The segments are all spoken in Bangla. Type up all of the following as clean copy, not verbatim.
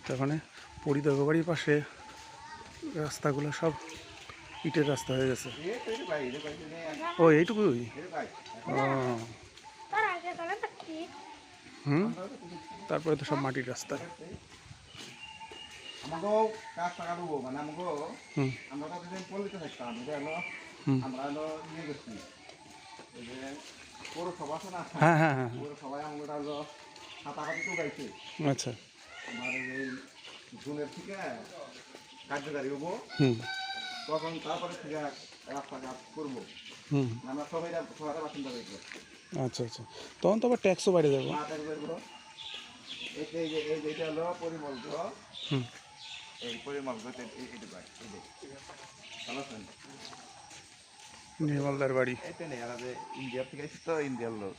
তার মানে পরিদর্গ বাড়ির পাশে রাস্তাগুলো সব ইটের রাস্তা হয়ে গেছে। ও এইটুকুই। হুম, তারপরে তো সব মাটির রাস্তা। হ্যাঁ হ্যাঁ হ্যাঁ, আচ্ছা। কার্যকারী হবো তখন তারপরে থেকে রাস্তাঘাট করবো। আমরা সবাই শহরের বাসিন্দা হয়েছিল। আচ্ছা আচ্ছা, তখন তো আবার ট্যাক্সও বাইরে যাবো। এইটা হলো পরিমল গ্রহ। এই পরিমল গ্রহ নির্মলদার বাড়ি। এটা নেই আর ইন্ডিয়া থেকে এসেছে তো ইন্ডিয়ার লোক।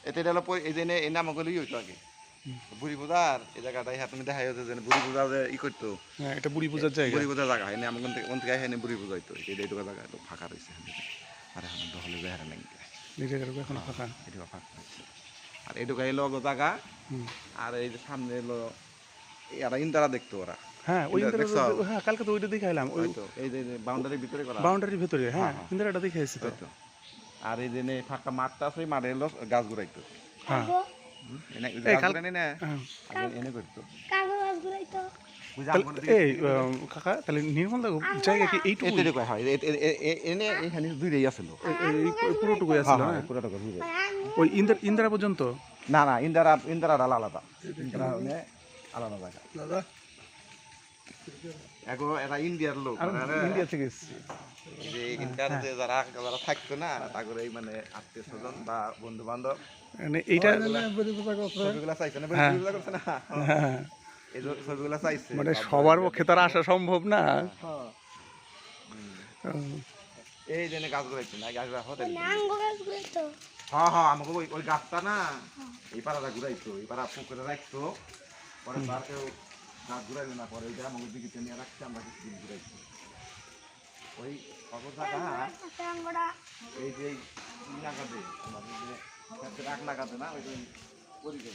এটা হলো এই যে এই নামগুলোই হইতো আগে বুড়ি পূজার এই জায়গাটাই আপনি দেখা যাচ্ছে যে বুড়ি পূজা যে ই করতো। হ্যাঁ, এটা বুড়ি পূজার জায়গা। বুড়ি পূজার জায়গা এনে আমাকে থেকে এখানে বুড়ি পূজা হইতো। এইটুকু জায়গা একটু ফাঁকা রয়েছে আর এখন দখলে বেহারা নেই। এই জায়গাটা এখন ফাঁকা। এটুকু ফাঁকা হয়েছে আর এটুকু এলো জায়গা। আর এই যে সামনে এলো এরা ইন্দারা দেখতো ওরা। হ্যাঁ, ওই হ্যাঁ, কালকে তো ওইটা দেখে এলাম। ওই তো এই যে বাউন্ডারির ভিতরে করা, বাউন্ডারির ভিতরে। হ্যাঁ, ইন্দিরাটা দেখে এসেছি তো। আর এই যে ফাঁকা মাঠটা আছে মাঠে এলো গাছ ঘুরাইতো। হ্যাঁ, কাকা তাহলে নির্মল জায়গা কি এইটুকু হয়? এনে এখানে দুইটাই আছিল, পুরোটুকুই আছিল। পুরোটুকু ওই ইন্দিরা পর্যন্ত না না, ইন্দিরা ডাল আলাদা, আলাদা জায়গা দাদা। এখন এরা ইন্ডিয়ার লোক, ইন্ডিয়া থেকে এসেছে। যে ইন্ডিয়ার যে যারা থাকতো না তারপরে এই মানে আত্মীয় স্বজন বা বন্ধু বান্ধব এইটা ছবিগুলা চাইছে না, করছে না, এই ছবিগুলা চাইছে। মানে সবার পক্ষে তার আসা সম্ভব না। এই জন্য গাছ ঘুরাইছে না, গাছ হ্যাঁ হ্যাঁ, আমাকে ওই গাছটা না এই পাড়াটা ঘুরাইতো, এই পাড়া পুকুরে রাখতো, পরে তার কেউ গাছ ঘুরাইলো না, পরে ওইটা আমাকে দিকে নিয়ে রাখছে, আমরা কিছুদিন ঘুরাইছি ওই জায়গা। এই যে নাগাদে আমাদের রাখ নাগাদে না ওই পরিচয়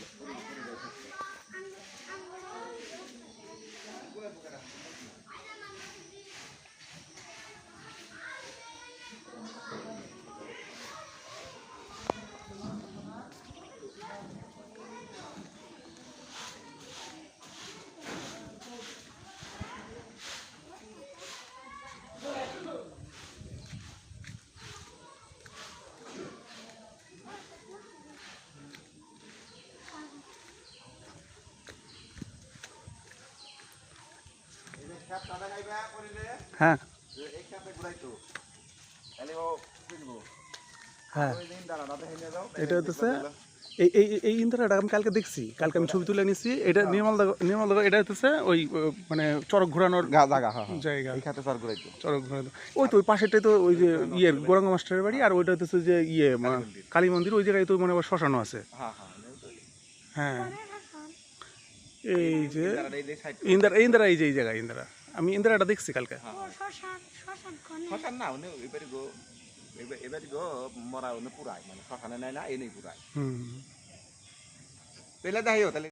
হ্যাঁ হ্যাঁ, এটা হচ্ছে এই ইন্দিরাটা আমি কালকে দেখছি, কালকে আমি ছবি তুলে নিয়েছি। এটা নির্মলদা এটা হচ্ছে ওই মানে চড়ক ঘোরানোর জায়গা, চড়ক ঘোরানো। ওই তো ওই পাশেটাই তো ওই যে গৌরাঙ্গ মাস্টারের বাড়ি, আর ওইটা হচ্ছে যে কালী মন্দির, ওই জায়গায় তো মনে হয় শ্মশানও আছে। হ্যাঁ, এই যে ইন্দিরা এই যে এই জায়গা ইন্দিরা, আমি ইন্দিরাটা দেখছি কালকে। মরা পুরাই মানে শ্মশানে নেয় না, এই নেই পুরাই পেলে দেখাইও তাহলে।